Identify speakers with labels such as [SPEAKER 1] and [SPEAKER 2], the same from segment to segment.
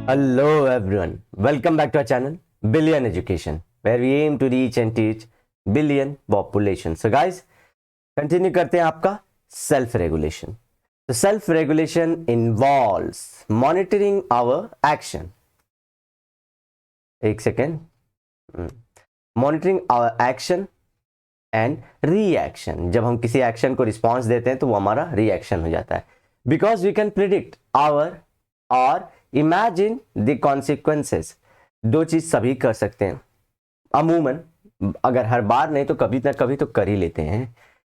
[SPEAKER 1] Hello everyone, welcome back to our channel Billion Education, where we aim to reach and teach billion population. So guys, continue करते हैं आपका self regulation. So self regulation involves monitoring our action. एक second. Monitoring our action and reaction. जब हम किसी action को response देते हैं तो वो हमारा रिएक्शन हो जाता है. Because we can predict our or imagine the consequences. दो चीज सभी कर सकते हैं अमूमन, अगर हर बार नहीं तो कभी ना कभी तो कर ही लेते हैं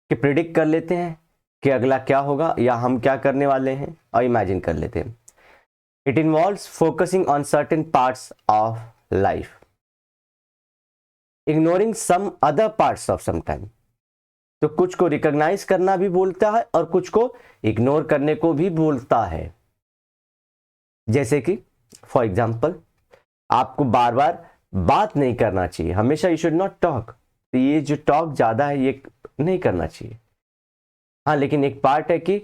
[SPEAKER 1] कि प्रिडिक्ट कर लेते हैं कि अगला क्या होगा या हम क्या करने वाले हैं, और इमेजिन कर लेते हैं. It involves focusing on certain parts of life, ignoring some other parts of some time. तो कुछ को रिकॉग्नाइज करना भी बोलता है और कुछ को इग्नोर करने को भी बोलता है. जैसे कि फॉर एग्जाम्पल आपको बार बार बात नहीं करना चाहिए, हमेशा यू शुड नॉट टॉक. तो ये जो टॉक ज्यादा है ये नहीं करना चाहिए. हाँ, लेकिन एक पार्ट है कि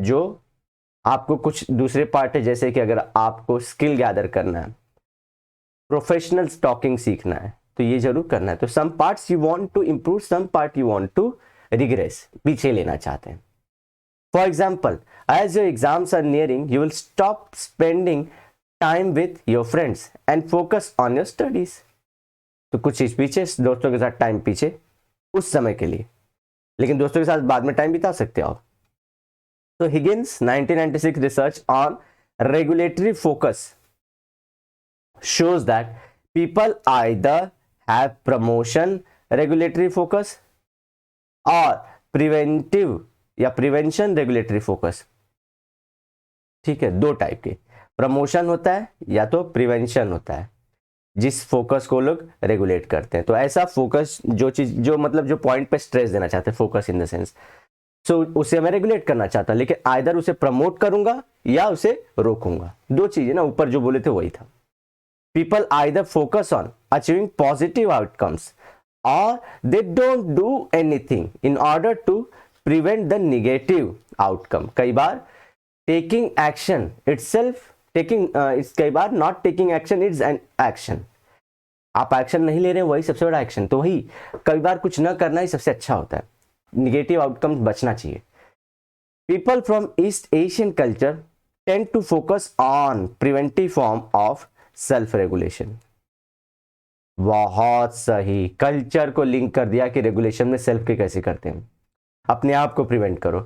[SPEAKER 1] जो आपको कुछ दूसरे पार्ट है, जैसे कि अगर आपको स्किल गैदर करना है, प्रोफेशनल टॉकिंग सीखना है, तो ये जरूर करना है. तो some parts you want to improve, some part you want to regress, पीछे लेना चाहते हैं. For example, as your exams are nearing, you will stop spending time with your friends and focus on your studies. तो कुछ चीज पीछे, दोस्तों के साथ टाइम पीछे उस समय के लिए, लेकिन दोस्तों के साथ बाद में टाइम बिता सकते हो आप. तो Higgins 1996 research on regulatory focus shows that people either have promotion regulatory focus or preventive या प्रिवेंशन रेगुलेटरी फोकस. ठीक है, दो टाइप के प्रमोशन होता है या तो प्रिवेंशन होता है, जिस फोकस को लोग रेगुलेट करते हैं. तो ऐसा फोकस जो चीज जो मतलब जो पॉइंट पे स्ट्रेस देना चाहते हैं, फोकस इन द सेंस, सो उसे मैं रेगुलेट करना चाहता हूं, लेकिन आइदर उसे प्रमोट करूंगा या उसे रोकूंगा. दो चीजें ना, ऊपर जो बोले थे वही था. People either focus on achieving positive outcomes और they don't do anything in order to prevent the negative outcome. कई बार टेकिंग एक्शन इटसेल्फ, कई बार not taking action is an action. आप एक्शन नहीं ले रहे हैं, वही सबसे बड़ा एक्शन. तो वही कई बार कुछ ना करना ही सबसे अच्छा होता है, निगेटिव आउटकम बचना चाहिए. People from East Asian culture tend to focus on preventive form of self regulation. बहुत सही, कल्चर को लिंक कर दिया कि रेगुलेशन में सेल्फ के कैसे करते हैं. अपने आप को प्रिवेंट करो,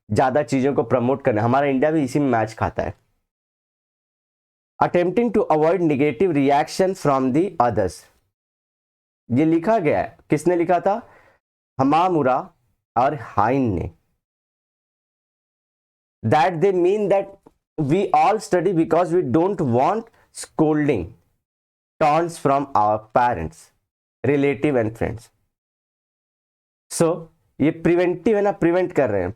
[SPEAKER 1] ज्यादा चीजों को प्रमोट करना. हमारा इंडिया भी इसी में मैच खाता है. Attempting to avoid negative reaction from the others. ये लिखा गया है, किसने लिखा था? हमामुरा और हाइन ने. That they mean that we all study because we don't want scolding taunts from our parents, relative and friends. So ये प्रिवेंटिव है ना, प्रिवेंट कर रहे हैं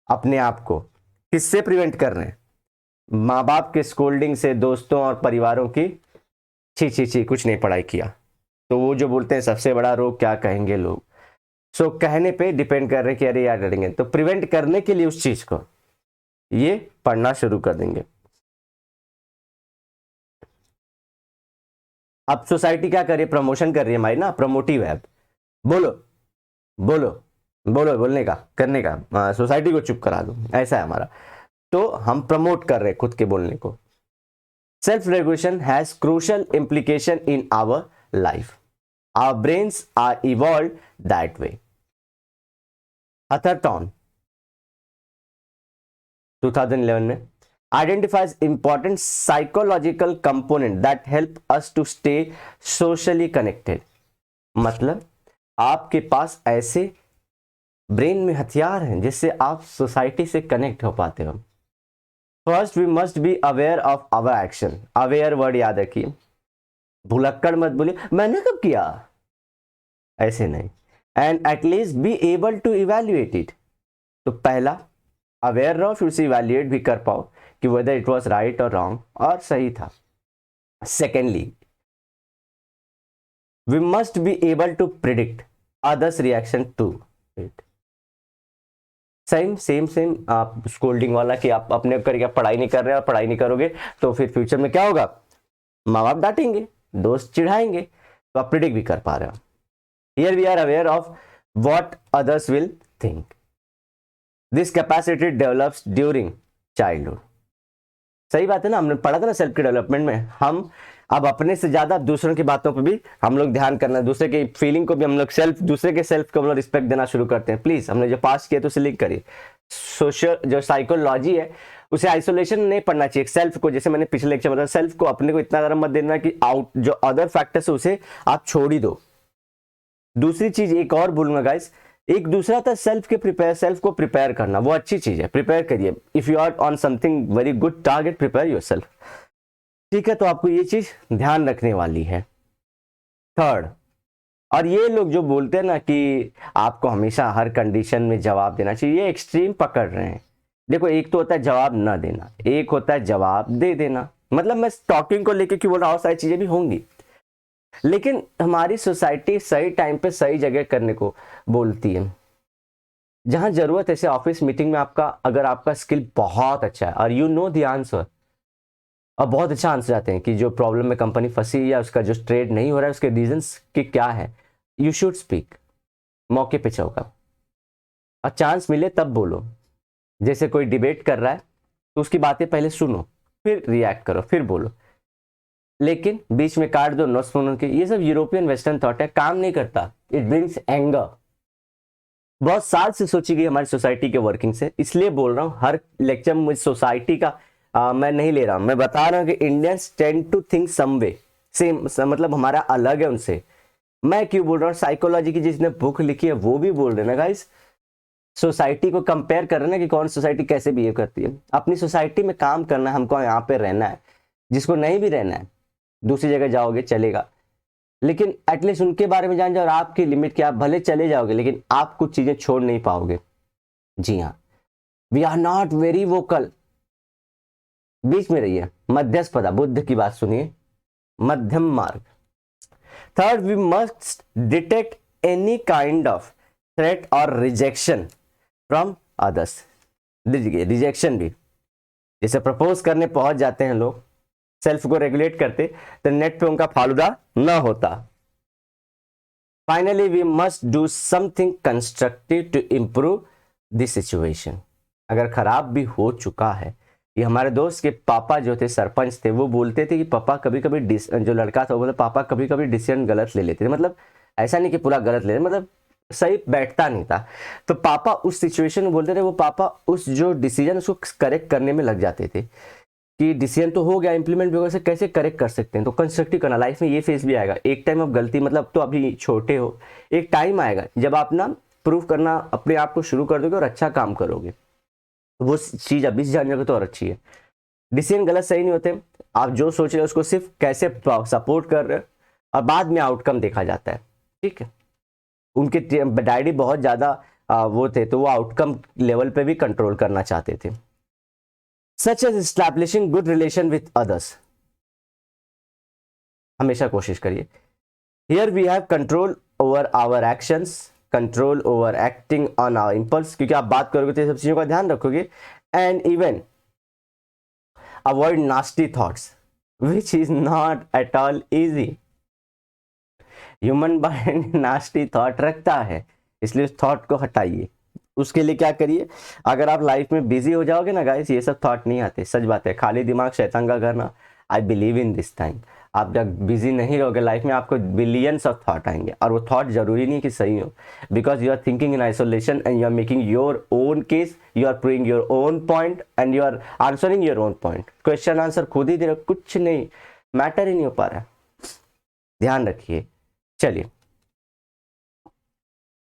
[SPEAKER 1] अपने आप को. किससे प्रिवेंट कर रहे हैं? माँ बाप के स्कोल्डिंग से, दोस्तों और परिवारों की छी छी छी कुछ नहीं पढ़ाई किया. तो वो जो बोलते हैं सबसे बड़ा रोग क्या कहेंगे लोग, सो कहने पे डिपेंड कर रहे हैं कि अरे यार डरेंगे. तो प्रिवेंट करने के लिए उस चीज को ये पढ़ना शुरू कर देंगे. अब सोसाइटी क्या कर रही है? प्रमोशन कर रही है हमारी ना, प्रमोटिव है. बोलो बोलो बोलो, बोलने का, करने का, सोसाइटी को चुप करा दो, ऐसा है हमारा. तो हम प्रमोट कर रहे हैं खुद के बोलने को. Self regulation has crucial implication in our life. Our brains are evolved that way. Atherton 2011 में identifies important psychological component that help us to stay socially connected. मतलब आपके पास ऐसे ब्रेन में हथियार हैं जिससे आप सोसाइटी से कनेक्ट हो पाते हो. First we must be aware of our action. Aware word याद रखिए, भुलक्कड़ मत बोलिए मैंने कब किया, ऐसे नहीं. And at least be able to evaluate it. तो पहला अवेयर रहो, फिर से इवेल्युएट भी कर पाओ कि वेदर इट वाज राइट और रॉन्ग और सही था. Secondly we must be able to predict others reaction to it. Same same same आप स्कोल्डिंग वाला कि आप अपने करके पढ़ाई नहीं कर रहे और पढ़ाई नहीं करोगे तो फिर फ्यूचर में क्या होगा, माँ बाप डांटेंगे, दोस्त चिढ़ाएंगे, तो आप प्रिडिक्ट भी कर पा रहे हो। Here we are aware of what others will think. This capacity develops during childhood. सही बात है ना, हमने पढ़ा था ना सेल्फ के डेवलपमेंट में, हम अब अपने से ज्यादा दूसरों की बातों पर भी हम लोग ध्यान करना, दूसरे की फीलिंग को भी हम लोग दूसरे के सेल्फ को हम लोग रिस्पेक्ट देना शुरू करते हैं। प्लीज हमने जो पास किया तो उसे लिंक करिए। सोशल जो साइकोलॉजी है उसे आइसोलेशन नहीं पढ़ना चाहिए, सेल्फ को, जैसे मैंने पिछले लेक्चर में बताया, सेल्फ को अपने को इतना ज्यादा मत देना कि आउट जो अदर फैक्टर्स है उसे आप छोड़ ही दो। दूसरी चीज एक और बोलूंगा गाइस, एक दूसरा था सेल्फ को प्रिपेयर करना, वो अच्छी चीज है, प्रिपेयर करिए। If you are on something very good target, prepare yourself. ठीक है, तो आपको ये चीज ध्यान रखने वाली है। थर्ड, और ये लोग जो बोलते हैं ना कि आपको हमेशा हर कंडीशन में जवाब देना चाहिए, ये एक्सट्रीम पकड़ रहे हैं। देखो, एक तो होता है जवाब ना देना, एक होता है जवाब दे देना। मतलब मैं टॉकिंग को लेकर क्यों बोल रहा हूं, और सारी चीजें भी होंगी, लेकिन हमारी सोसाइटी सही टाइम पे सही जगह करने को बोलती है। जहां जरूरत है, जैसे ऑफिस मीटिंग में आपका अगर आपका स्किल बहुत अच्छा है और यू नो द आंसर, और बहुत अच्छा आंसर आते हैं कि जो प्रॉब्लम में कंपनी फंसी या उसका जो ट्रेड नहीं हो रहा है उसके रीजंस की क्या है, यू शुड स्पीक। मौके पे चौका, और चांस मिले तब बोलो। जैसे कोई डिबेट कर रहा है तो उसकी बातें पहले सुनो, फिर रिएक्ट करो, फिर बोलो। लेकिन बीच में काट दो, नो सुनो के, ये सब यूरोपियन वेस्टर्न थॉट है, काम नहीं करता। It brings anger. बहुत साल से सोची गई हमारी सोसाइटी के वर्किंग से, इसलिए बोल रहा हूँ हर लेक्चर में सोसाइटी का मैं नहीं ले रहा हूं, मैं बता रहा हूं कि Indians tend to think some way same, मतलब हमारा अलग है उनसे। मैं क्यों बोल रहा हूँ, साइकोलॉजी की जिसने बुक लिखी है वो भी बोल रहे ना गाइस, सोसाइटी को कंपेयर कर रहे ना कि कौन सोसाइटी कैसे बिहेव करती है। अपनी सोसाइटी में काम करना है, हमको यहाँ पे रहना है। जिसको नहीं भी रहना है दूसरी जगह जाओगे चलेगा, लेकिन एटलीस्ट उनके बारे में जान जाओ और आपकी लिमिट क्या, भले चले जाओगे लेकिन आप कुछ चीजें छोड़ नहीं पाओगे। जी हाँ, we are not very vocal, बीच में रहिए, मध्यस्थता, बुद्ध की बात सुनिए, मध्यम मार्ग। Third, we must detect any kind of threat और रिजेक्शन फ्रॉम अदर्स। रिजेक्शन भी, जैसे प्रपोज करने पहुंच जाते हैं लोग, सेल्फ को रेगुलेट करते, तो नेट पे उनका फालूदा ना होता। Finally, we must do something constructive to improve this situation. अगर खराब भी हो चुका है, ये हमारे दोस्त के पापा जो थे सरपंच थे, वो बोलते थे कि पापा कभी कभी जो लड़का था वो बोलता पापा कभी कभी डिसीजन गलत ले लेते थे। मतलब ऐसा नहीं कि पूरा गलत ले, मतलब सही बैठता नहीं था, तो पापा उस सिचुएशन में बोलते थे, वो पापा उस जो डिसीजन उसको करेक्ट करने में लग जाते थे कि डिसीजन तो हो गया, इंप्लीमेंट भी होगा, से कैसे करेक्ट कर सकते हैं। तो कंस्ट्रक्टिव करना, लाइफ में ये फेज भी आएगा, एक टाइम अब गलती, मतलब तो अभी छोटे हो, एक टाइम आएगा जब आप ना प्रूव करना अपने आप को शुरू कर दोगे और अच्छा काम करोगे, वो चीज अभी से जान जाओगे तो और अच्छी है। डिसीजन गलत सही नहीं होते, आप जो सोच रहे हो उसको सिर्फ कैसे सपोर्ट कर रहे हो, और बाद में आउटकम देखा जाता है। ठीक है, उनके डैडी बहुत ज्यादा वो थे, तो वो आउटकम लेवल पे भी कंट्रोल करना चाहते थे। Such as establishing good relation with others, हमेशा कोशिश करिए। Here we have control over our actions, control over acting on our impulse, क्योंकि आप बात करोगे तो ये सब चीजों का ध्यान रखोगे। And even avoid nasty thoughts which is not at all easy. Human mind nasty thought रखता है, इसलिए उस थॉट को हटाइए। उसके लिए क्या करिए, अगर आप लाइफ में बिजी हो जाओगे ना गाइस, ये सब थॉट नहीं आते, सच बात है, खाली दिमाग शैतान का घर ना। I believe in this time, आप जब बिजी नहीं रहोगे लाइफ में, आपको बिलियंस ऑफ थॉट आएंगे, और वो थॉट जरूरी नहीं कि सही हो, because you are thinking in isolation and you are making your own case, you are proving your own point and you are answering your own point. Question answer खुद ही दे रहे हो, कुछ नहीं, मैटर ही नहीं हो पा रहा है, ध्यान रखिए। चलिए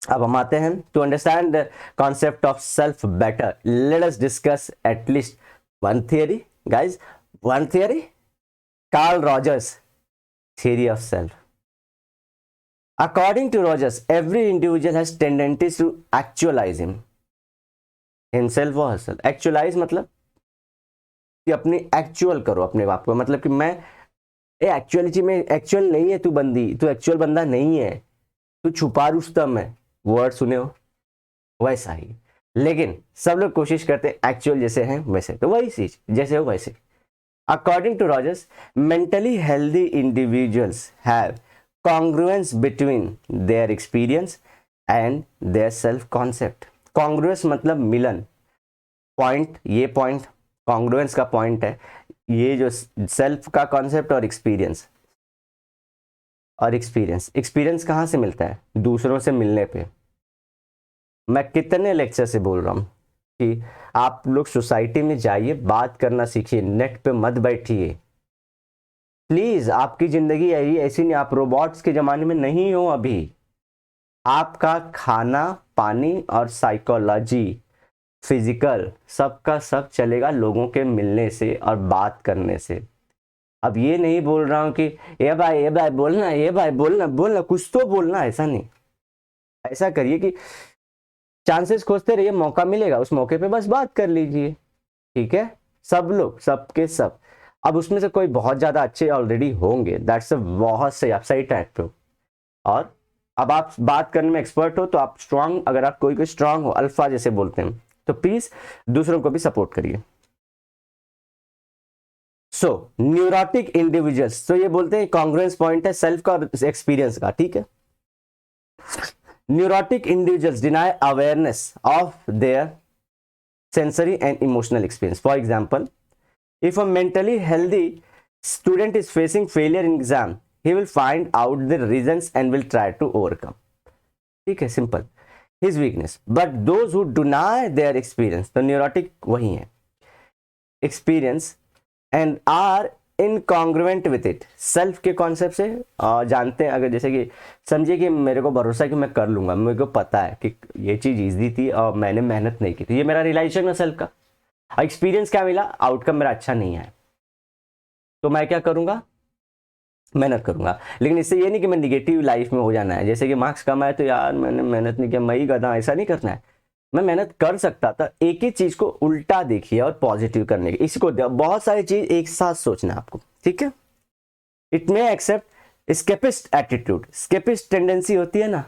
[SPEAKER 1] अब हम आते हैं to understand the concept of self better, let us discuss at least one theory guys, one theory, Carl Rogers theory of self. According to Rogers, every individual has tendencies to actualize himself or herself. Actualize मतलब कि अपनी actual करो अपने आप को, मतलब कि मैं एक्चुअलिटी में एक्चुअल नहीं है, तू बंदी, तू एक्चुअल बंदा नहीं है, तू छुपा रुस्तम है, वर्ड सुने हो, वैसा ही लेकिन सब लोग कोशिश करते हैं एक्चुअल जैसे हैं वैसे, तो वही चीज जैसे हो वैसे। According to Rogers, mentally healthy individuals have congruence between their experience and their self concept. Congruence मतलब मिलन, पॉइंट, ये पॉइंट कॉन्ग्रुएंस का पॉइंट है, ये जो सेल्फ का कॉन्सेप्ट और एक्सपीरियंस। और एक्सपीरियंस कहाँ से मिलता है? दूसरों से मिलने पे। मैं कितने लेक्चर से बोल रहा हूँ कि आप लोग सोसाइटी में जाइए, बात करना सीखिए, नेट पे मत बैठिए प्लीज। आपकी जिंदगी यही ऐसी नहीं, आप रोबोट्स के जमाने में नहीं हो अभी। आपका खाना पानी और साइकोलॉजी फिजिकल सबका सब चलेगा लोगों के मिलने से और बात करने से। अब ये नहीं बोल रहा हूं कि ये भाई बोलना, ये भाई बोलना बोलना, कुछ तो बोलना, ऐसा नहीं। ऐसा करिए कि चांसेस खोजते रहिए, मौका मिलेगा उस मौके पे बस बात कर लीजिए, ठीक है? सब लोग सबके सब। अब उसमें से कोई बहुत ज्यादा अच्छे ऑलरेडी होंगे, दैट्स अ बहुत सही, आप सही ट्रैक पे हो। और अब आप बात करने में एक्सपर्ट हो तो आप स्ट्रांग, अगर आप कोई स्ट्रांग हो, अल्फा जैसे बोलते हैं, तो प्लीज दूसरों को भी सपोर्ट करिए। सो न्यूरोटिक इंडिविजुअल्स, तो ये बोलते हैं कॉन्ग्रुएंस पॉइंट है सेल्फ का और एक्सपीरियंस का, ठीक है? Neurotic individuals deny awareness of their sensory and emotional experience. For example, if a mentally healthy student is facing failure in exam, he will find out the reasons and will try to overcome. ठीक है, simple, his weakness. But those who deny their experience, तो neurotic वही है, experience and are incongruent with it, self के concept से जानते हैं। अगर जैसे कि समझिए कि मेरे को भरोसा है कि मैं कर लूंगा, मेरे को पता है कि ये चीज इजी थी और मैंने मेहनत नहीं की थी, ये मेरा रियलाइजेशन है सेल्फ का। एक्सपीरियंस क्या मिला? आउटकम मेरा अच्छा नहीं है, तो मैं क्या करूंगा? मेहनत करूंगा। लेकिन इससे ये नहीं कि मैं निगेटिव लाइफ में हो जाना है, जैसे कि मार्क्स कम आए तो यार मैंने मेहनत नहीं किया, मैं ही गधा, ऐसा नहीं करना है। मैं मेहनत कर सकता था। एक ही चीज को उल्टा देखिए और पॉजिटिव करने की, इसको बहुत सारी चीज एक साथ सोचना है आपको, ठीक है? It may accept escapist attitude, escapist tendency होती है ना,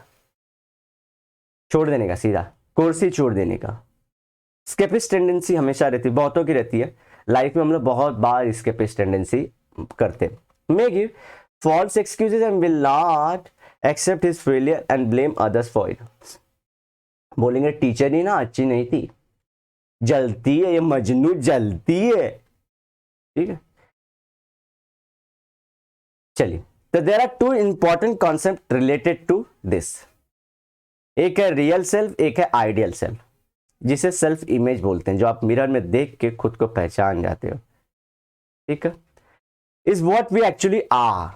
[SPEAKER 1] छोड़ देने का, सीधा कुर्सी छोड़ देने का। स्केपिस्ट टेंडेंसी हमेशा रहती है, बहुतों की रहती है लाइफ में, हम लोग बहुत बार स्केपिस्ट टेंडेंसी करते। May give false excuses and will not accept his failure and blame others for it. बोलेंगे टीचर ही ना अच्छी नहीं थी, जलती है ये मजनू, जलती है, ठीक है? चलिए, तो there are two important concept related to this. एक है रियल सेल्फ, एक है आइडियल सेल्फ, जिसे सेल्फ इमेज बोलते हैं, जो आप मिरर में देख के खुद को पहचान जाते हो, ठीक है? Is what we actually are.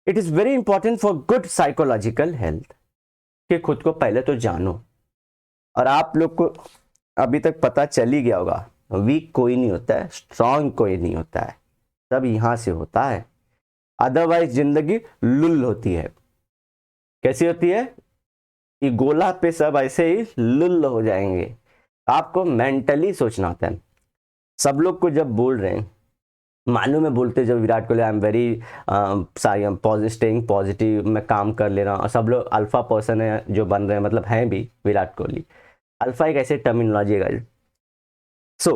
[SPEAKER 1] It is very important for good psychological health कि खुद को पहले तो जानो। और आप लोग को अभी तक पता चल ही गया होगा, वीक कोई नहीं होता है, स्ट्रांग कोई नहीं होता है, सब यहां से होता है। अदरवाइज जिंदगी लुल होती है। कैसी होती है? कि गोला पे सब ऐसे ही लुल हो जाएंगे। आपको मेंटली सोचना होता है। सब लोग को जब बोल रहे हैं, मालूम है बोलते जब Virat Kohli I am very staying positive, मैं काम कर ले रहा हूँ, और सब लोग अल्फा पर्सन है जो बन रहे हैं, मतलब हैं भी विराट कोहली। अल्फा एक ऐसे टर्मिनोलॉजी है। सो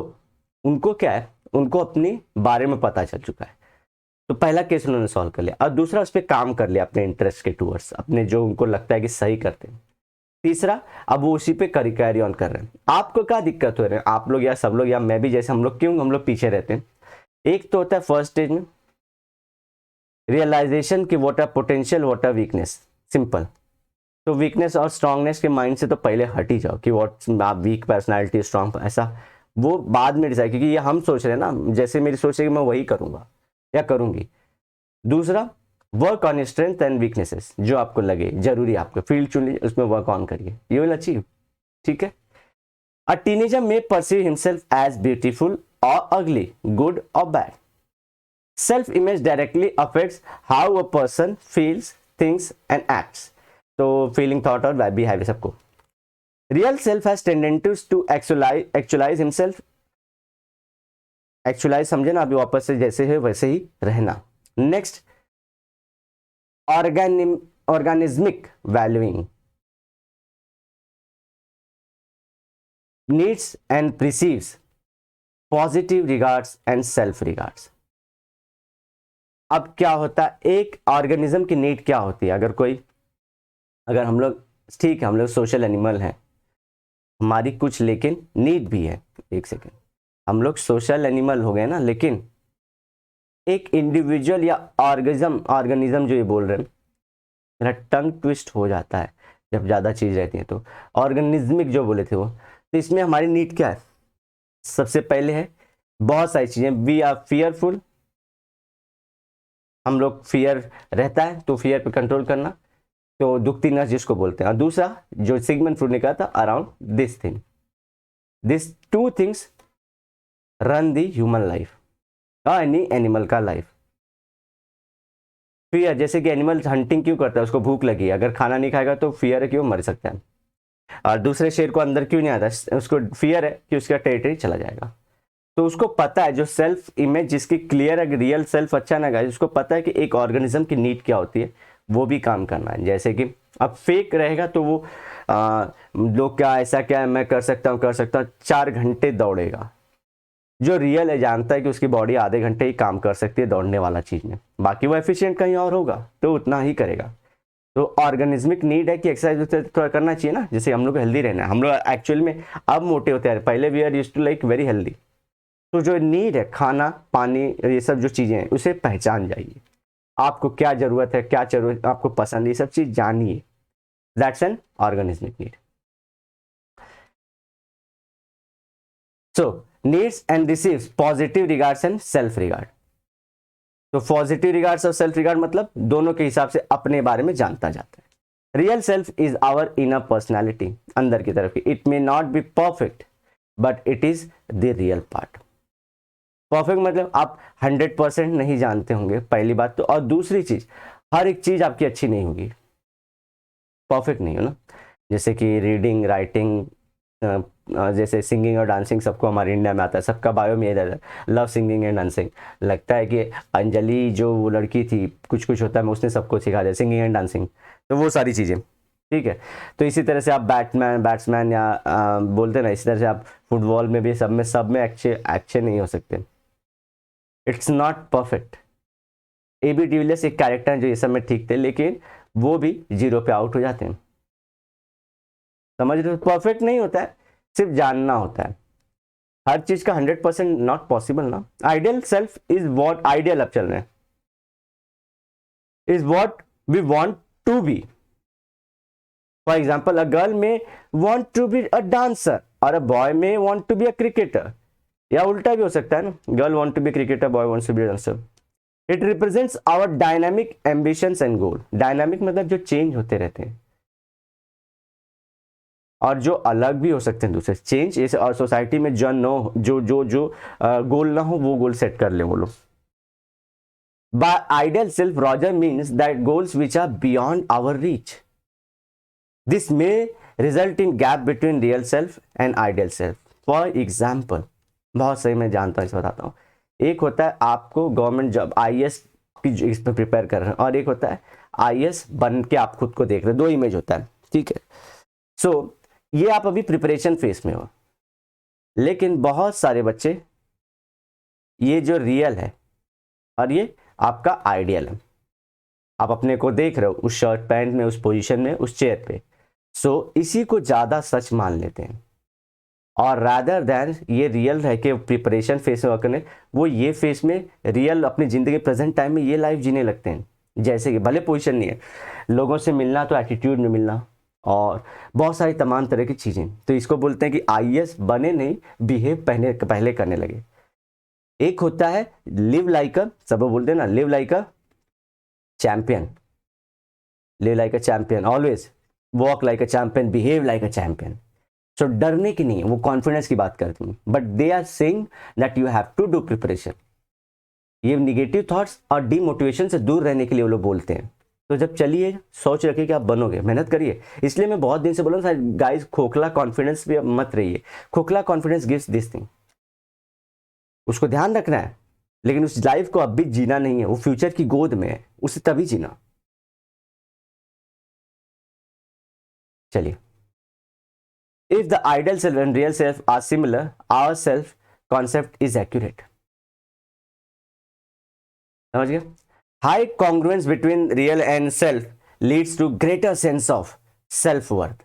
[SPEAKER 1] उनको क्या है, उनको अपनी बारे में पता चल चुका है, तो पहला केस उन्होंने सॉल्व कर लिया, और दूसरा उस पर काम कर लिया अपने इंटरेस्ट के टूवर्ड्स, अपने जो उनको लगता है कि सही करते हैं। तीसरा, अब वो उसी पे कैरी ऑन कर रहे हैं। आपको क्या दिक्कत हो रही है? आप लोग या सब लोग या मैं भी, जैसे हम लोग, क्यों हम लोग पीछे रहते हैं? एक तो होता है फर्स्ट स्टेज में रियलाइजेशन की what are potential, what are weakness, simple. तो वीकनेस और स्ट्रांगनेस के माइंड से तो पहले हट ही जाओ कि व्हाट आप वीक पर्सनालिटी, स्ट्रांग, ऐसा वो बाद में डिसाइड, क्योंकि ये हम सोच रहे हैं ना, जैसे मेरी सोच है कि मैं वही करूंगा या करूंगी। दूसरा, work on strength and weaknesses, जो आपको लगे जरूरी, आपको फील्ड चुन लीजिए, उसमें वर्क ऑन करिए, यू विल अचीव, ठीक है? A teenager may perceive himself as beautiful और अगली, गुड और bad. Self image directly affects how a person feels, thinks and acts. तो फीलिंग, थॉट और बिहेवियर सबको। Real self has tendencies to actualize himself. Actualize समझे ना, अभी वापस से जैसे है वैसे ही रहना। Next, organismic valuing. Needs and receives positive regards and self regards. अब क्या होता है, एक ऑर्गेनिज्म की नीड क्या होती है? अगर हम लोग, ठीक है, हम लोग सोशल एनिमल हैं, हमारी कुछ लेकिन नीड भी है। एक सेकेंड, हम लोग सोशल एनिमल हो गए ना, लेकिन एक इंडिविजुअल या ऑर्गेनिज्म जो ये बोल रहे हैं, मेरा टंग ट्विस्ट हो जाता है जब ज़्यादा चीज़ रहती है। तो ऑर्गेनिज्मिक जो बोले थे वो, तो इसमें हमारी नीड क्या है? सबसे पहले है बहुत सारी चीज़ें, वी आर फियरफुल, हम लोग फियर रहता है तो फियर पे कंट्रोल करना, तो दुखती नस जिसको बोलते हैं। और दूसरा जो सिगमंड फ्रॉइड ने कहा था, around this thing, this two things run the human life और एनी एनिमल का लाइफ। फियर, जैसे कि एनिमल हंटिंग क्यों करता है? उसको भूख लगी, अगर खाना नहीं खाएगा तो फियर है कि वो मर सकता है। और दूसरे शेर को अंदर क्यों नहीं आता? उसको फियर है कि उसका टेरिटरी चला जाएगा। तो उसको पता है, जो सेल्फ इमेज जिसकी क्लियर है, रियल सेल्फ अच्छा ना गाइस, उसको पता है कि एक ऑर्गेनिज्म की नीड क्या होती है, वो भी काम करना है। जैसे कि अब फेक रहेगा तो वो लोग क्या ऐसा क्या है, मैं कर सकता हूँ 4 घंटे दौड़ेगा। जो रियल है जानता है कि उसकी बॉडी आधे घंटे ही काम कर सकती है दौड़ने वाला चीज में, बाकी वो एफिशिएंट कहीं और होगा तो उतना ही करेगा। तो ऑर्गेनिज्मिक नीड है कि एक्सरसाइज थोड़ा करना चाहिए ना, जैसे हम लोग हेल्दी रहना है। हम लोग एक्चुअल में अब मोटे होते हैं, पहले we are used to like very healthy. तो जो नीड है, खाना पानी ये सब जो चीजें हैं, उसे पहचान जाइए। आपको क्या जरूरत है, क्या जरूरत आपको पसंद है, ये सब चीज जानिए। That's an organismic need. So needs and receives positive regards and self regard. तो पॉजिटिव रिगार्ड्स और सेल्फ रिगार्ड मतलब दोनों के हिसाब से अपने बारे में जानता जाता है। Real self is our inner personality, अंदर की तरफ की। It may not be perfect but it is the real part. Perfect मतलब आप 100% नहीं जानते होंगे, पहली बात तो। और दूसरी चीज, हर एक चीज आपकी अच्छी नहीं होगी, परफेक्ट नहीं हो ना। जैसे कि रीडिंग, राइटिंग, जैसे सिंगिंग और डांसिंग सबको हमारे इंडिया में आता है, सबका बायो में रहता है लव सिंगिंग एंड डांसिंग। लगता है कि अंजलि जो वो लड़की थी, कुछ कुछ होता है उसने सबको सिखा दिया सिंगिंग एंड डांसिंग, तो वो सारी चीज़ें ठीक है। तो इसी तरह से आप बैट्समैन या बोलते ना, इसी तरह से आप फुटबॉल में भी सब में अच्छे नहीं हो सकते। It's not perfect. AB de Villiers एक कैरेक्टर है जो ये सब में ठीक थे, लेकिन वो भी 0 पे आउट हो जाते हैं। समझ रहे हो? परफेक्ट नहीं होता है, सिर्फ जानना होता है। हर चीज का 100% नॉट पॉसिबल ना। Ideal self is what, ideal अब चल रहे हैं, is what we want to be. For example, a girl may want to be a dancer और a boy may want to be a cricketer, या उल्टा भी हो सकता है ना, girl want to be cricketer, boy wants to be dancer. It represents our dynamic ambitions and goal. Dynamic मतलब जो चेंज होते रहते हैं, और जो अलग भी हो सकते हैं दूसरे चेंज। इस और सोसाइटी में जो नो जो जो जो गोल ना हो वो गोल सेट कर ले वो लोग। By ideal self Roger means that goals which are beyond our reach. This may result in gap between real self and ideal self. For example, बहुत सही मैं जानता हूँ, इसे बताता हूँ। एक होता है आपको गवर्नमेंट जॉब IAS की इस पर प्रिपेयर कर रहे हैं, और एक होता है IAS बन के आप खुद को देख रहे हैं। दो इमेज होता है, ठीक है। सो ये आप अभी प्रिपरेशन फेज में हो, लेकिन बहुत सारे बच्चे, ये जो रियल है और ये आपका आइडियल है, आप अपने को देख रहे हो उस शर्ट पैंट में, उस पोजीशन में, उस चेयर पे। सो इसी को ज्यादा सच मान लेते हैं, और रादर देन ये रियल है कि प्रिपरेशन फेज में वर्क करने, वो ये फेज में रियल अपनी जिंदगी प्रेजेंट टाइम में ये लाइफ जीने लगते हैं। जैसे कि भले पोजीशन नहीं है, लोगों से मिलना तो एटीट्यूड में मिलना, और बहुत सारी तमाम तरह की चीजें। तो इसको बोलते हैं कि IAS बने नहीं, बिहेव पहले करने लगे। एक होता है लिव लाइक अ, सब बोलते हैं ना, live like a champion, live like a champion, always walk like a champion, behave like a champion. So डरने की नहीं है, वो कॉन्फिडेंस की बात करते हैं, but they are saying that you have to do preparation. ये निगेटिव थॉट्स और डीमोटिवेशन से दूर रहने के लिए वो लोग बोलते हैं। तो जब चलिए सोच रखिए कि आप बनोगे, मेहनत करिए। इसलिए मैं बहुत दिन से बोल रहा हूँ गाइस, खोखला कॉन्फिडेंस भी मत रहिए। खोखला कॉन्फिडेंस गिव्स दिस थिंग, उसको ध्यान रखना है, लेकिन उस लाइफ को अब भी जीना नहीं है, वो फ्यूचर की गोद में है, उसे तभी जीना। चलिए। If the ideal self and real self are similar, our self concept is accurate. समझ गए? High congruence between real and self leads to greater sense of self worth.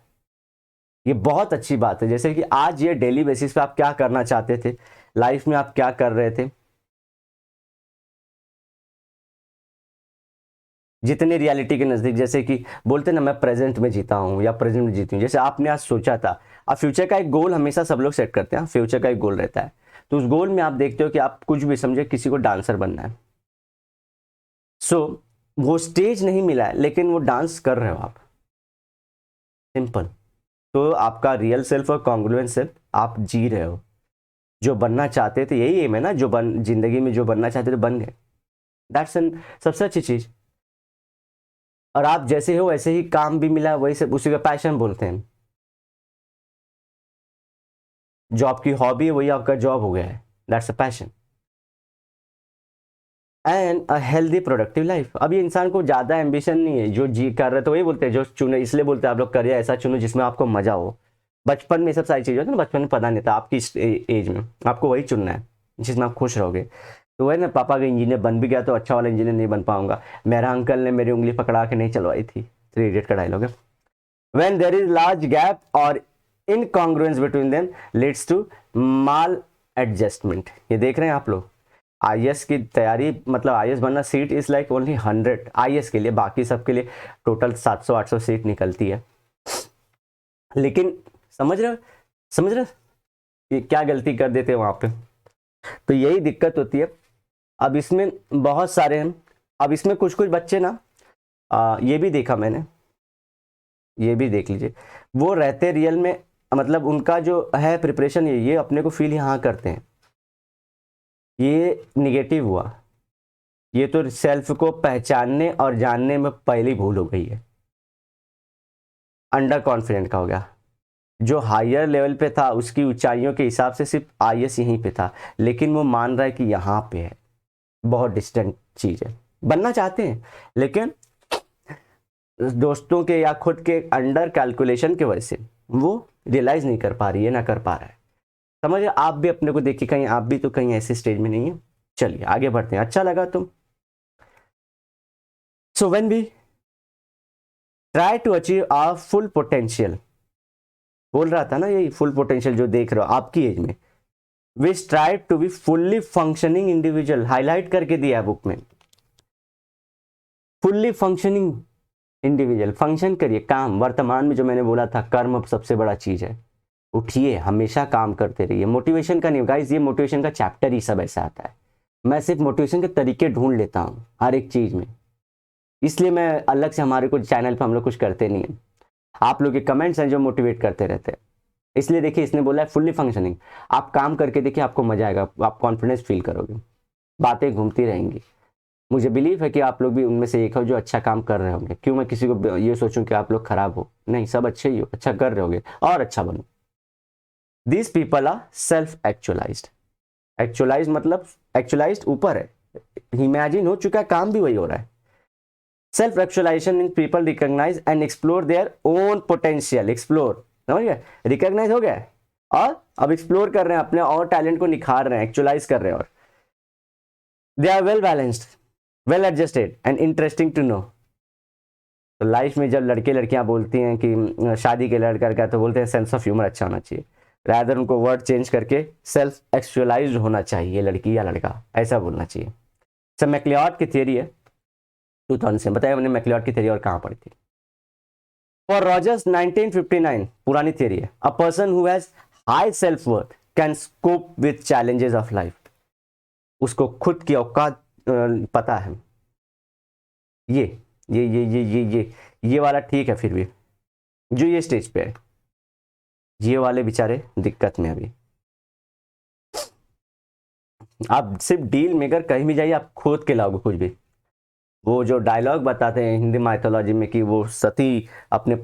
[SPEAKER 1] ये बहुत अच्छी बात है। जैसे कि आज ये डेली बेसिस पे आप क्या करना चाहते थे, लाइफ में आप क्या कर रहे थे, जितने रियलिटी के नजदीक, जैसे कि बोलते ना मैं प्रेजेंट में जीता हूं या प्रेजेंट में जीती हूँ, जैसे आपने आज सोचा था। अब फ्यूचर का एक गोल हमेशा सब लोग सेट करते हैं, फ्यूचर का एक गोल रहता है, तो उस गोल में आप देखते हो कि आप कुछ भी समझे, किसी को डांसर बनना है, सो वो स्टेज नहीं मिला है लेकिन वो डांस कर रहे हो आप, सिंपल। तो आपका रियल सेल्फ और कॉन्ग्रुएंट सेल्फ आप जी रहे हो। जो बनना चाहते थे, यही एम है ना, जो जिंदगी में जो बनना चाहते थे बन गए, दैट्स एन सबसे अच्छी चीज। और आप जैसे हो वैसे ही काम भी मिला, वही सब उसी का पैशन बोलते हैं। जो आपकी हॉबी है वही आपका जॉब हो गया है, that's a passion and a healthy productive life. अब ये इंसान को ज्यादा एम्बिशन नहीं है, जो जी कर रहे तो वही बोलते हैं, जो चुने, इसलिए बोलते हैं आप लोग करियर ऐसा चुनो जिसमें आपको मजा हो। बचपन में सब सारी चीजें होती है ना, बचपन में पता नहीं था, आपकी एज में आपको वही चुनना है जिसमें आप खुश रहोगे। तो वही ना, पापा का इंजीनियर बन भी गया तो अच्छा वाला इंजीनियर नहीं बन पाऊंगा, मेरा अंकल ने मेरी उंगली पकड़ा के नहीं चलवाई थी, 3 इडियट का डायलॉग है। When there is large gap और incongruence between them leads to maladjustment. ये देख रहे हैं आप लोग, आईएएस की तैयारी, मतलब आईएएस बनना, seat is like only 100 IAS के लिए, बाकी सबके लिए टोटल 700-800 सीट निकलती है। लेकिन समझ रहे ये क्या गलती कर देते हैं वहां पे, तो यही दिक्कत होती है। अब इसमें बहुत सारे हैं, अब इसमें कुछ कुछ बच्चे ना, ये भी देखा मैंने, ये भी देख लीजिए, वो रहते रियल में, मतलब उनका जो है प्रिपरेशन, ये अपने को फील यहाँ करते हैं, ये निगेटिव हुआ। ये तो सेल्फ को पहचानने और जानने में पहली भूल हो गई है, अंडर कॉन्फिडेंट का हो गया। जो हायर लेवल पे था उसकी ऊंचाइयों के हिसाब से सिर्फ आईएएस यहीं पे था, लेकिन वो मान रहा है कि यहाँ पे है, बहुत डिस्टेंट चीज है। बनना चाहते हैं लेकिन दोस्तों के या खुद के अंडर कैलकुलेशन की वजह से वो रियलाइज नहीं कर पा रही है, ना कर पा रहा है। समझ, आप भी अपने को देखिए, कहीं आप भी तो कहीं ऐसे स्टेज में नहीं है। चलिए आगे बढ़ते हैं, अच्छा लगा तुम। So when we try to achieve our full potential, बोल रहा था ना, यही फुल पोटेंशियल जो देख रहे हो आपकी एज में, we strive to be fully functioning individual, highlight करके दिया है बुक में, फुल्ली फंक्शनिंग इंडिविजुअल। फंक्शन करिए, काम, वर्तमान में जो मैंने बोला था, कर्म सबसे बड़ा चीज है। उठिए, हमेशा काम करते रहिए। मोटिवेशन का नहीं गाइस, ये मोटिवेशन का चैप्टर ही सब ऐसा आता है। मैं सिर्फ मोटिवेशन के तरीके ढूंढ लेता हूँ हर एक चीज में, इसलिए मैं अलग से, हमारे कुछ चैनल पे हम लोग कुछ करते नहीं है, आप लोग के कमेंट्स हैं जो मोटिवेट करते रहते हैं। इसलिए देखिए, इसने बोला है फुल्ली फंक्शनिंग, आप काम करके देखिए, आपको मजा आएगा, आप कॉन्फिडेंस फील करोगे, बातें घूमती रहेंगी। मुझे बिलीव है कि आप लोग भी उनमें से एक हो जो अच्छा काम कर रहे होंगे। क्यों मैं किसी को ये सोचूं कि आप लोग खराब हो, नहीं, सब अच्छे ही हो, अच्छा कर रहे होगे और अच्छा बनो। These people are self actualized. Actualize मतलब एक्चुअलाइज्ड ऊपर है, इमेजिन हो चुका है, काम भी वही हो रहा है। Self actualization in people recognize and explore their own potential. Explore, समझ गए, रिकॉग्नाइज हो गया और अब एक्सप्लोर कर रहे हैं, अपने और टैलेंट को निखार रहे हैं, एक्चुअलाइज कर रहे हैं। और they are well balanced, well adjusted and interesting to know. तो लाइफ में जब लड़के लड़कियां बोलती हैं कि शादी के लड़का का, तो बोलते हैं सेंस ऑफ ह्यूमर अच्छा होना चाहिए, रादर उनको वर्ड चेंज करके सेल्फ एक्चुअलाइज्ड होना चाहिए, लड़की या लड़का, ऐसा बोलना चाहिए। सब मैक्लिओड की थियरी है, 2000 से बताया मैंने मैक्लिओड की थियरी और कहाँ पढ़ी थी। फॉर रॉजर्स 1959, पुरानी थियरी है, a person who has high self worth can cope with challenges of life. उसको खुद की औकात पता है। ये वाला ठीक है, फिर भी जो ये स्टेज पे है, ये वाले बेचारे दिक्कत में। अभी आप सिर्फ डील मेकर कहीं भी जाइए, आप खोद के लाओगे कुछ भी। वो जो डायलॉग बताते हैं हिंदी माइथोलॉजी में कि वो सती अपने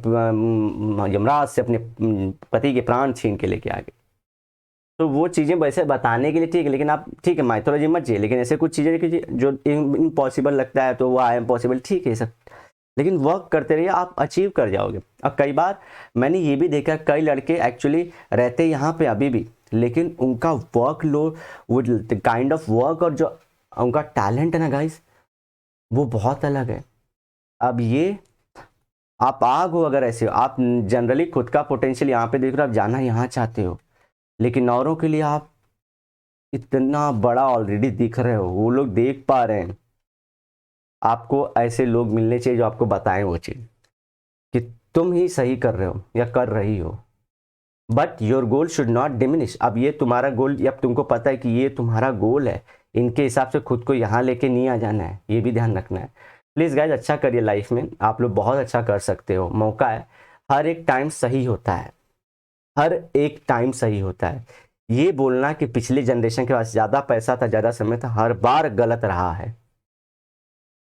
[SPEAKER 1] यमराज से अपने पति के प्राण छीन के लेके आ गए, तो वो चीज़ें वैसे बताने के लिए ठीक है, लेकिन आप ठीक है माइथोलॉजी मत चाहिए, लेकिन ऐसे कुछ चीज़ें जो इम्पॉसिबल लगता है तो वो आई एम पॉसिबल, ठीक है सब। लेकिन वर्क करते रहिए, आप अचीव कर जाओगे। और कई बार मैंने ये भी देखा, कई लड़के एक्चुअली रहते यहाँ पे अभी भी, लेकिन उनका वर्क लोड, वो काइंड ऑफ वर्क और जो उनका टैलेंट है ना गाइस, वो बहुत अलग है। अब ये आप आग हो, अगर ऐसे हो, आप जनरली खुद का पोटेंशियल यहाँ पे देख रहे हो, आप जाना यहाँ चाहते हो, लेकिन औरों के लिए आप इतना बड़ा ऑलरेडी दिख रहे हो, वो लोग देख पा रहे हैं। आपको ऐसे लोग मिलने चाहिए जो आपको बताएं वो चीज़ कि तुम ही सही कर रहे हो या कर रही हो। But your goal should not diminish. अब ये तुम्हारा गोल, अब तुमको पता है कि ये तुम्हारा गोल है, इनके हिसाब से खुद को यहाँ लेके नहीं आ जाना है, ये भी ध्यान रखना है। प्लीज़ गाइज, अच्छा करिए लाइफ में, आप लोग बहुत अच्छा कर सकते हो, मौका है। हर एक टाइम सही होता है, हर एक टाइम सही होता है। ये बोलना कि पिछले जनरेशन के पास ज़्यादा पैसा था, ज़्यादा समय था, हर बार गलत रहा है।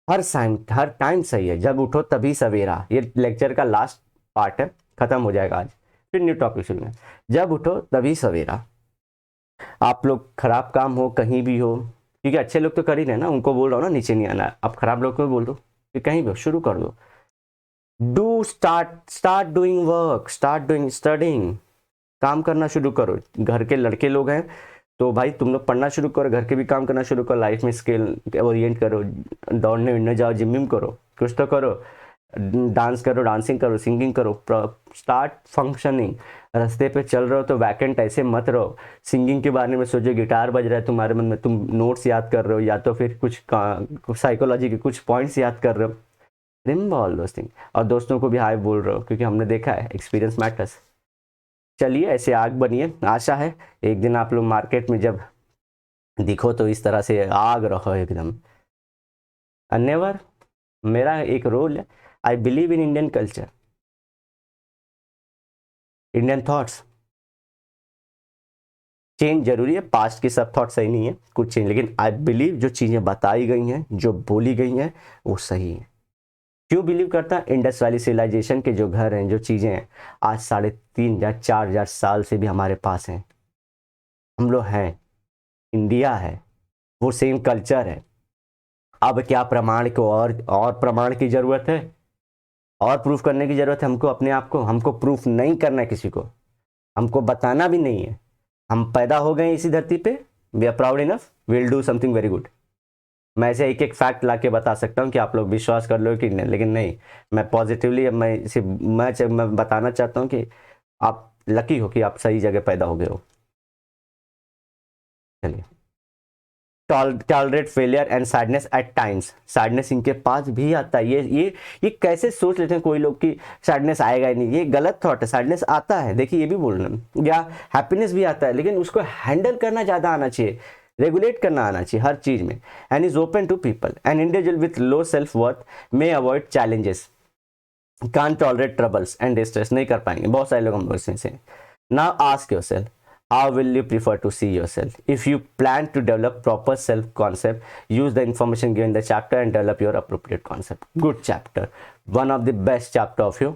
[SPEAKER 1] हर टाइम सही है। जब उठो तभी सवेरा, ये लेक्चर का लास्ट पार्ट है, खत्म हो जाएगा आज, फिर न्यू टॉपिक शुरू है। जब उठो तभी सवेरा। आप लोग खराब काम हो कहीं भी हो, क्योंकि अच्छे लोग तो कर ही रहे ना, उनको बोल रहा हूँ ना नीचे नहीं आना। अब खराब लोग को बोल दो कि कहीं भी हो शुरू कर दो। Start doing work, start doing studying. काम करना शुरू करो। घर के लड़के लोग हैं तो भाई तुम लोग पढ़ना शुरू करो, घर के भी काम करना शुरू करो, लाइफ में स्किल ओरिएंट करो, दौड़ने उड़ने जाओ, जिम करो, कुछ तो करो, डांस करो, डांसिंग करो, सिंगिंग करो, स्टार्ट फंक्शनिंग। रास्ते पे चल रहे हो तो वैकेंट ऐसे मत रहो, सिंगिंग के बारे में सोचो, गिटार बज रहा है तुम्हारे मन में, तुम नोट्स याद कर रहे हो या तो फिर कुछ साइकोलॉजी के कुछ पॉइंट्स याद कर रहे हो, रिमेंबर ऑल दोस थिंग। और दोस्तों को भी हाय बोल रहे हो, क्योंकि हमने देखा है एक्सपीरियंस मैटर्स। चलिए ऐसे आग बनिए, आशा है एक दिन आप लोग मार्केट में जब दिखो तो इस तरह से आग रहो एकदम। नेवर, मेरा एक रोल है, I believe in Indian culture, Indian thoughts. Change जरूरी है, पास्ट के सब थॉट सही नहीं है, कुछ चेंज, लेकिन आई बिलीव जो चीज़ें बताई गई हैं, जो बोली गई हैं, वो सही है। क्यों बिलीव करता है? इंडस वैली सिविलाइजेशन के जो घर हैं, जो चीज़ें हैं, आज 3,500 या 4,000 साल से भी हमारे पास हैं। हम लोग हैं, इंडिया है, वो सेम कल्चर है। अब क्या प्रमाण को और प्रमाण की ज़रूरत है, और प्रूफ करने की ज़रूरत है हमको अपने आप को? हमको प्रूफ नहीं करना है किसी को, हमको बताना भी नहीं है। हम पैदा हो गए इसी धरती पे, we are proud enough, will do something very good. मैं ऐसे एक एक फैक्ट ला के बता सकता हूँ कि आप लोग विश्वास कर लो कि नहीं, लेकिन नहीं, मैं पॉजिटिवली मैं बताना चाहता हूँ कि आप लकी हो कि आप सही जगह पैदा हो गए हो। चलिए, tolerate failure and sadness at times. Sadness इनके पास भी आता है। ये कैसे सोच लेते हैं कोई लोग कि सैडनेस आएगा ही नहीं, ये गलत थॉट है। सैडनेस आता है, देखिए ये भी बोल रहे हैं, या हैप्पीनेस भी आता है, लेकिन उसको हैंडल करना ज़्यादा आना चाहिए, रेगुलेट करना आना चाहिए हर चीज़ में। And is open to people. An individual with low self worth may avoid challenges, can tolerate troubles and distress. नहीं कर पाएंगे बहुत सारे लोग हम लोग से। Now ask yourself, how will you prefer to see yourself? If you plan to develop proper self concept, use the information given in the chapter and develop your appropriate concept. Good chapter, one of the best chapter of your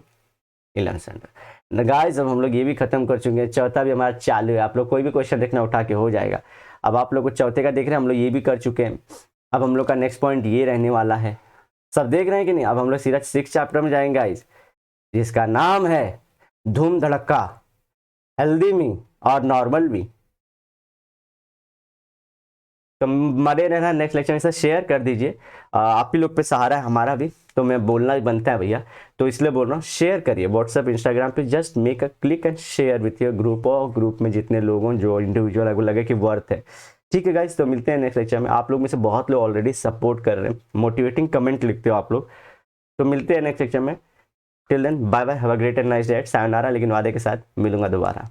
[SPEAKER 1] 11th standard. Guys, अब हम लोग ये भी खत्म कर चुके हैं, चौथा भी हमारा चालू है। आप लोग कोई भी क्वेश्चन देखना उठा के हो जाएगा। अब आप लोग को चौथे का देख रहे हैं, हम लोग ये भी कर चुके हैं। अब हम लोग का नेक्स्ट पॉइंट ये रहने वाला है, सब देख रहे हैं कि नहीं? अब हम लोग सीधा 6 चैप्टर में जाएंगे गाइस, जिसका नाम है धूम धड़क्का, हेल्दी मी और नॉर्मल भी। तो मरे रहना, नेक्स्ट लेक्चर में से शेयर कर दीजिए। आप ही लोग पे सहारा है हमारा भी, तो मैं बोलना बनता है भैया, तो इसलिए बोल रहा हूँ शेयर करिए व्हाट्सएप इंस्टाग्राम पे, just make a click and share with your group, और ग्रुप में जितने लोग हों जो इंडिविजुअल आपको लगे कि वर्थ है। ठीक है गाइस, तो मिलते हैं नेक्स्ट लेक्चर में। आप लोग में से बहुत लोग ऑलरेडी सपोर्ट कर रहे हैं, मोटिवेटिंग कमेंट लिखते हो आप लोग, तो मिलते हैं नेक्स्ट लेक्चर में। Till then bye bye, have a great and nice day, सायोनारा, लेकिन वादे के साथ मिलूंगा दोबारा।